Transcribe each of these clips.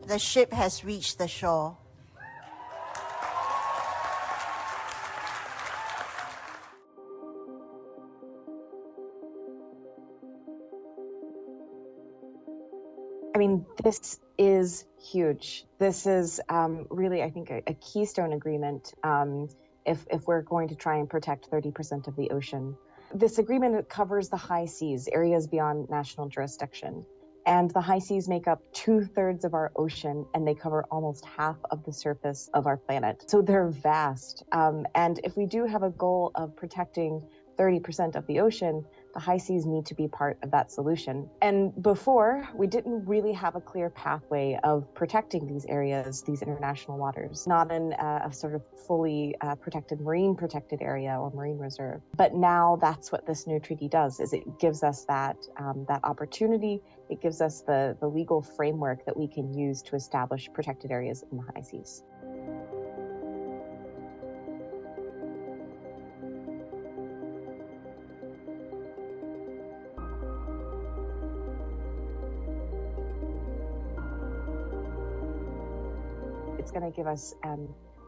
The ship has reached the shore. I mean, this is huge. This is really, I think, a keystone agreement if we're going to try and protect 30% of the ocean. This agreement covers the high seas, areas beyond national jurisdiction. And the high seas make up 2/3 of our ocean, and they cover almost half of the surface of our planet. So they're vast. And if we do have a goal of protecting 30% of the ocean, the high seas need to be part of that solution. And before, we didn't really have a clear pathway of protecting these areas, these international waters, not in a sort of fully protected marine protected area or marine reserve. But now that's what this new treaty does, is it gives us that opportunity. It gives us the legal framework that we can use to establish protected areas in the high seas. It's going to give us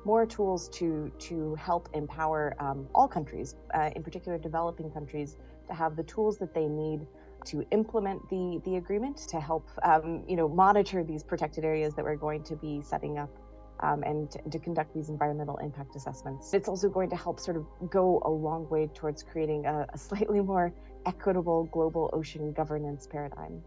more tools to help empower all countries, in particular developing countries, to have the tools that they need to implement the agreement, to help monitor these protected areas that we're going to be setting up, and to conduct these environmental impact assessments. It's also going to help sort of go a long way towards creating a slightly more equitable global ocean governance paradigm.